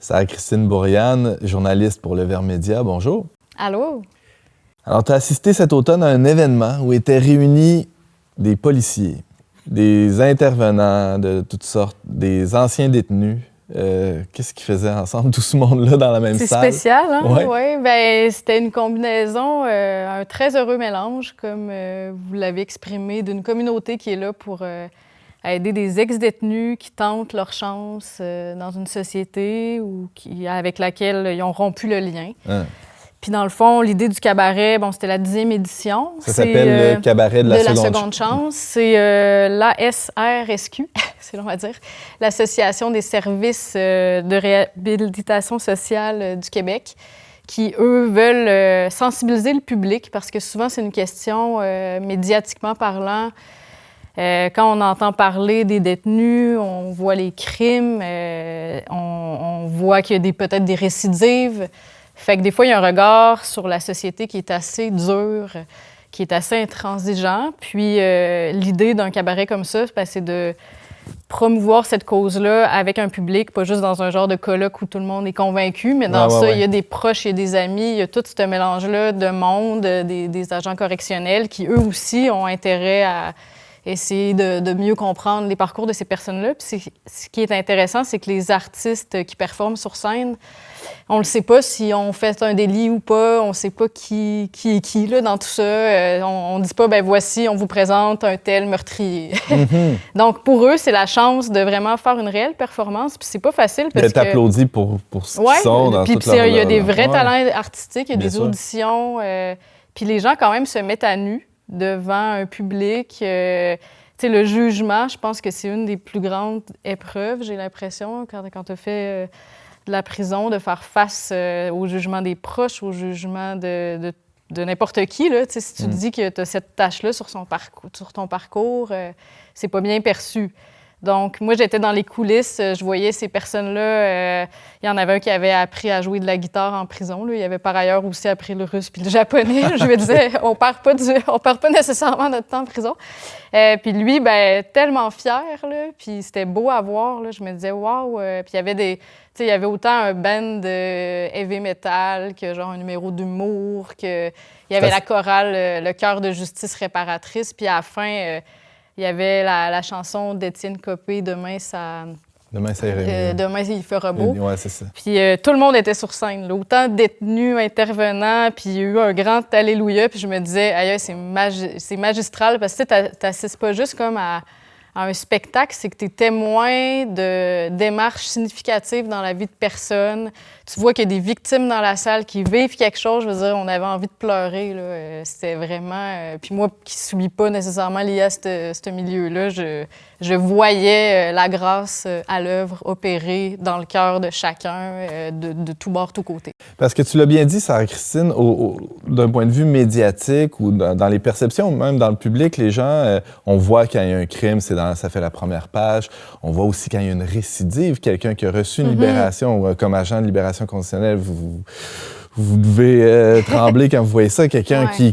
Sarah-Christine Bourriane, journaliste pour Le Verbe Média. Bonjour. Allô? Alors, tu as assisté cet automne à un événement où étaient réunis des policiers, des intervenants de toutes sortes, des anciens détenus. Qu'est-ce qu'ils faisaient ensemble, tout ce monde-là, dans la même salle? C'est spécial, hein? Ouais. Oui, bien, c'était une combinaison, un très heureux mélange, comme vous l'avez exprimé, d'une communauté qui est là pour aider des ex-détenus qui tentent leur chance dans une société ou avec laquelle ils ont rompu le lien. Hein. Puis dans le fond, l'idée du cabaret, bon, c'était la 10e édition. Ça s'appelle le cabaret de la seconde chance. C'est l'ASRSQ, c'est long à dire, l'Association des services de réhabilitation sociale du Québec, qui, eux, veulent sensibiliser le public parce que souvent, c'est une question médiatiquement parlant. Quand on entend parler des détenus, on voit les crimes, on voit qu'il y a peut-être des récidives. Fait que des fois, il y a un regard sur la société qui est assez dur, qui est assez intransigeant. Puis l'idée d'un cabaret comme ça, c'est de promouvoir cette cause-là avec un public, pas juste dans un genre de colloque où tout le monde est convaincu, mais dans il y a des proches, il y a des amis, il y a tout ce mélange-là de monde, des agents correctionnels qui, eux aussi, ont intérêt à essayer de mieux comprendre les parcours de ces personnes-là. Puis ce qui est intéressant, c'est que les artistes qui performent sur scène, on ne sait pas si on fait un délit ou pas, on ne sait pas qui est qui là, dans tout ça. On ne dit pas, ben voici, on vous présente un tel meurtrier. Mm-hmm. Donc, pour eux, c'est la chance de vraiment faire une réelle performance. Puis c'est pas facile parce que... t'applaudis pour ce qu'ils sont dans toute leur... Il y a des vrais talents artistiques, il y a des auditions. Puis les gens, quand même, se mettent à nu devant un public. Tu sais, le jugement, je pense que c'est une des plus grandes épreuves, j'ai l'impression, quand tu as fait de la prison, de faire face au jugement des proches, au jugement de n'importe qui. Là. Si tu te dis que tu as cette tâche-là sur ton parcours, c'est pas bien perçu. Donc, moi, j'étais dans les coulisses, je voyais ces personnes-là. Il y en avait un qui avait appris à jouer de la guitare en prison. Là. Il avait par ailleurs aussi appris le russe puis le japonais. Je me disais, on perd pas nécessairement notre temps en prison. Puis lui, ben tellement fier, là, puis c'était beau à voir. Là. Je me disais, waouh! Puis il y avait autant un band de heavy metal que genre un numéro d'humour, il y avait la chorale Le Cœur de justice réparatrice, puis à la fin... il y avait la chanson d'Étienne Copé, Demain, il fera beau. Ouais, c'est ça. Puis tout le monde était sur scène, là. Autant de détenus, intervenants, puis il y a eu un grand alléluia. Puis je me disais, aïe, c'est magistral, parce que tu n'assistes pas juste comme à un spectacle, c'est que tu es témoin de démarches significatives dans la vie de personnes. Tu vois qu'il y a des victimes dans la salle qui vivent quelque chose. Je veux dire, on avait envie de pleurer, là. C'était vraiment... Puis moi, qui ne suis pas nécessairement liée à ce milieu-là, je voyais la grâce à l'œuvre opérer dans le cœur de chacun, de tout bord, tout côté. Parce que tu l'as bien dit, Sarah-Christine, d'un point de vue médiatique ou dans les perceptions, même dans le public, les gens, on voit quand il y a un crime, ça fait la première page. On voit aussi quand il y a une récidive, quelqu'un qui a reçu une libération comme agent de libération conditionnelle, vous devez trembler quand vous voyez ça, quelqu'un qui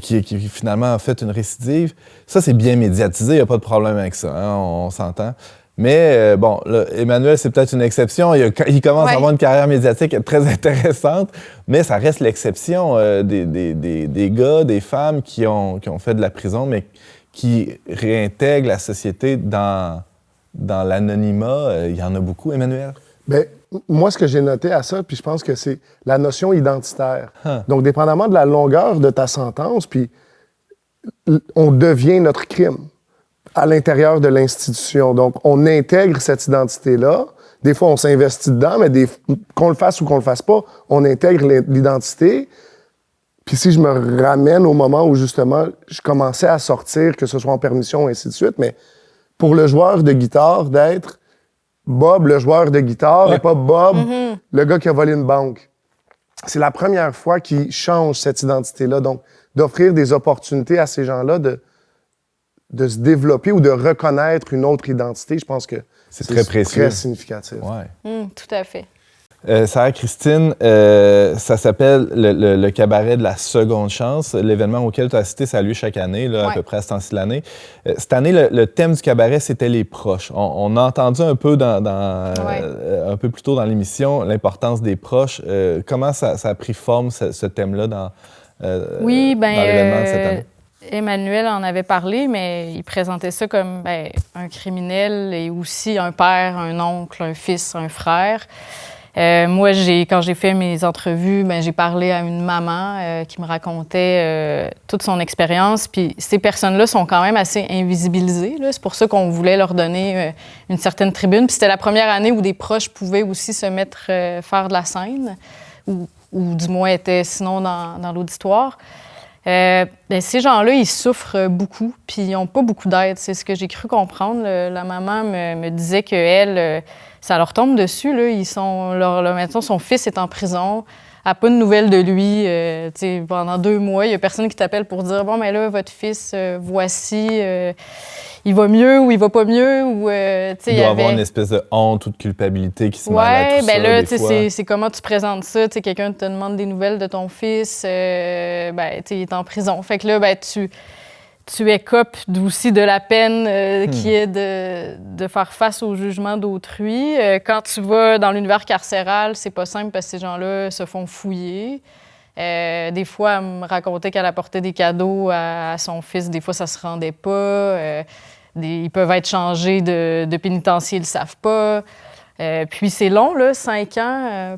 finalement a fait une récidive. Ça, c'est bien médiatisé, il n'y a pas de problème avec ça, hein, on s'entend. Mais bon, là, Emmanuel, c'est peut-être une exception. Il commence à avoir une carrière médiatique très intéressante, mais ça reste l'exception des gars, des femmes qui ont fait de la prison, mais qui réintègrent la société dans l'anonymat. Il y en a beaucoup, Emmanuel? Bien, moi, ce que j'ai noté à ça, puis je pense que c'est la notion identitaire. Donc, dépendamment de la longueur de ta sentence, puis on devient notre crime à l'intérieur de l'institution. Donc, on intègre cette identité-là. Des fois, on s'investit dedans, mais qu'on le fasse ou qu'on le fasse pas, on intègre l'identité. Puis si je me ramène au moment où, justement, je commençais à sortir, que ce soit en permission, et ainsi de suite, mais pour le joueur de guitare, d'être Bob, le joueur de guitare, et pas Bob, le gars qui a volé une banque. C'est la première fois qu'il change cette identité-là. Donc, d'offrir des opportunités à ces gens-là de se développer ou de reconnaître une autre identité, je pense que c'est très précieux. Très significatif. Ouais. Tout à fait. Sarah-Christine, ça s'appelle le cabaret de la seconde chance. L'événement auquel tu as assisté, ça a lieu chaque année, là, à peu près à ce temps-ci de l'année. Cette année, le thème du cabaret, c'était les proches. On a entendu un peu, un peu plus tôt dans l'émission l'importance des proches. Comment ça a pris forme, ce thème-là, dans l'événement de cette année? Emmanuel en avait parlé, mais il présentait ça comme un criminel et aussi un père, un oncle, un fils, un frère. Moi, quand j'ai fait mes entrevues, j'ai parlé à une maman qui me racontait toute son expérience. Puis ces personnes-là sont quand même assez invisibilisées. C'est pour ça qu'on voulait leur donner une certaine tribune. Puis c'était la première année où des proches pouvaient aussi se mettre faire de la scène, ou du moins étaient sinon dans l'auditoire. Ces gens-là, ils souffrent beaucoup, puis ils n'ont pas beaucoup d'aide. C'est ce que j'ai cru comprendre. La maman me disait qu'elle, ça leur tombe dessus. Là. Maintenant, son fils est en prison, n'a pas de nouvelles de lui. Pendant 2 mois, il n'y a personne qui t'appelle pour dire « Bon, mais là, votre fils, voici, il va mieux ou il va pas mieux. » Il doit avoir une espèce de honte ou de culpabilité qui se mêle à tout ça, là, des fois. C'est comment tu présentes ça. Quelqu'un te demande des nouvelles de ton fils, il est en prison. Fait que là, tu écopes aussi de la peine qui est de faire face au jugement d'autrui. Quand tu vas dans l'univers carcéral, c'est pas simple parce que ces gens-là se font fouiller. Des fois, elle me racontait qu'elle apportait des cadeaux à son fils. Des fois, ça se rendait pas. Ils peuvent être changés de pénitencier, ils le savent pas. Puis c'est long, là, 5 ans,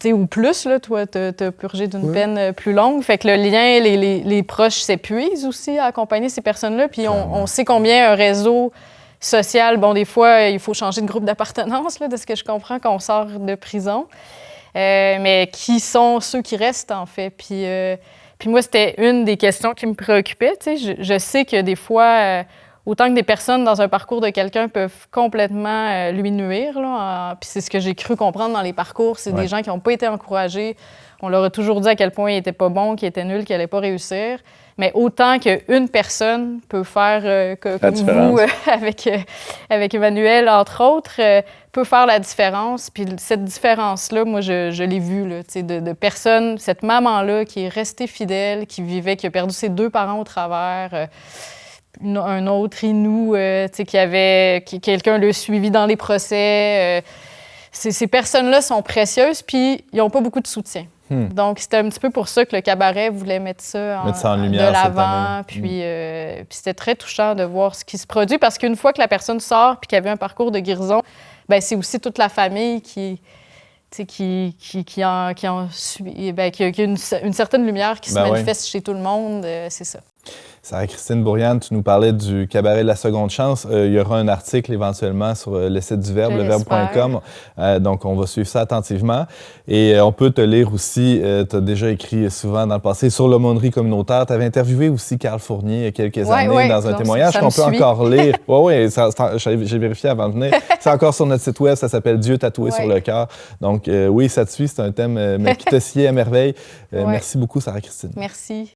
ou plus, là, toi, t'as purgé d'une peine plus longue. Fait que le lien, les proches s'épuisent aussi à accompagner ces personnes-là. Puis on sait combien un réseau social, des fois, il faut changer de groupe d'appartenance, là, de ce que je comprends quand on sort de prison. Mais qui sont ceux qui restent, en fait? Puis moi, c'était une des questions qui me préoccupait. Je sais que des fois, autant que des personnes dans un parcours de quelqu'un peuvent complètement lui nuire. Puis c'est ce que j'ai cru comprendre dans les parcours. C'est des gens qui n'ont pas été encouragés. On leur a toujours dit à quel point il n'était pas bon, qu'il était nul, qu'il n'allait pas réussir. Mais autant qu'une personne peut faire, comme vous, avec Emmanuel, entre autres, peut faire la différence. Puis cette différence-là, moi, je l'ai vue, là, de personnes, cette maman-là qui est restée fidèle, qui a perdu ses 2 parents au travers, un autre Inou, quelqu'un l'a suivi dans les procès. Ces personnes-là sont précieuses, puis ils n'ont pas beaucoup de soutien. Donc, c'était un petit peu pour ça que le cabaret voulait mettre ça en lumière de l'avant. Puis c'était très touchant de voir ce qui se produit, parce qu'une fois que la personne sort puis qu'elle a eu un parcours de guérison, c'est aussi toute la famille qui a une certaine lumière qui se manifeste chez tout le monde. C'est ça. Sarah-Christine Bourriane, tu nous parlais du cabaret de la seconde chance. Il y aura un article éventuellement sur le site du Verbe, leverbe.com. Donc, on va suivre ça attentivement. Et on peut te lire aussi, tu as déjà écrit souvent dans le passé sur l'aumônerie communautaire. Tu avais interviewé aussi Carl Fournier il y a quelques années dans un témoignage qu'on peut encore lire. Oui, j'ai vérifié avant de venir. C'est encore sur notre site web, ça s'appelle Dieu tatoué sur le cœur. Donc, oui, ça te suit, c'est un thème qui te sied à merveille. Merci beaucoup, Sarah-Christine. Merci.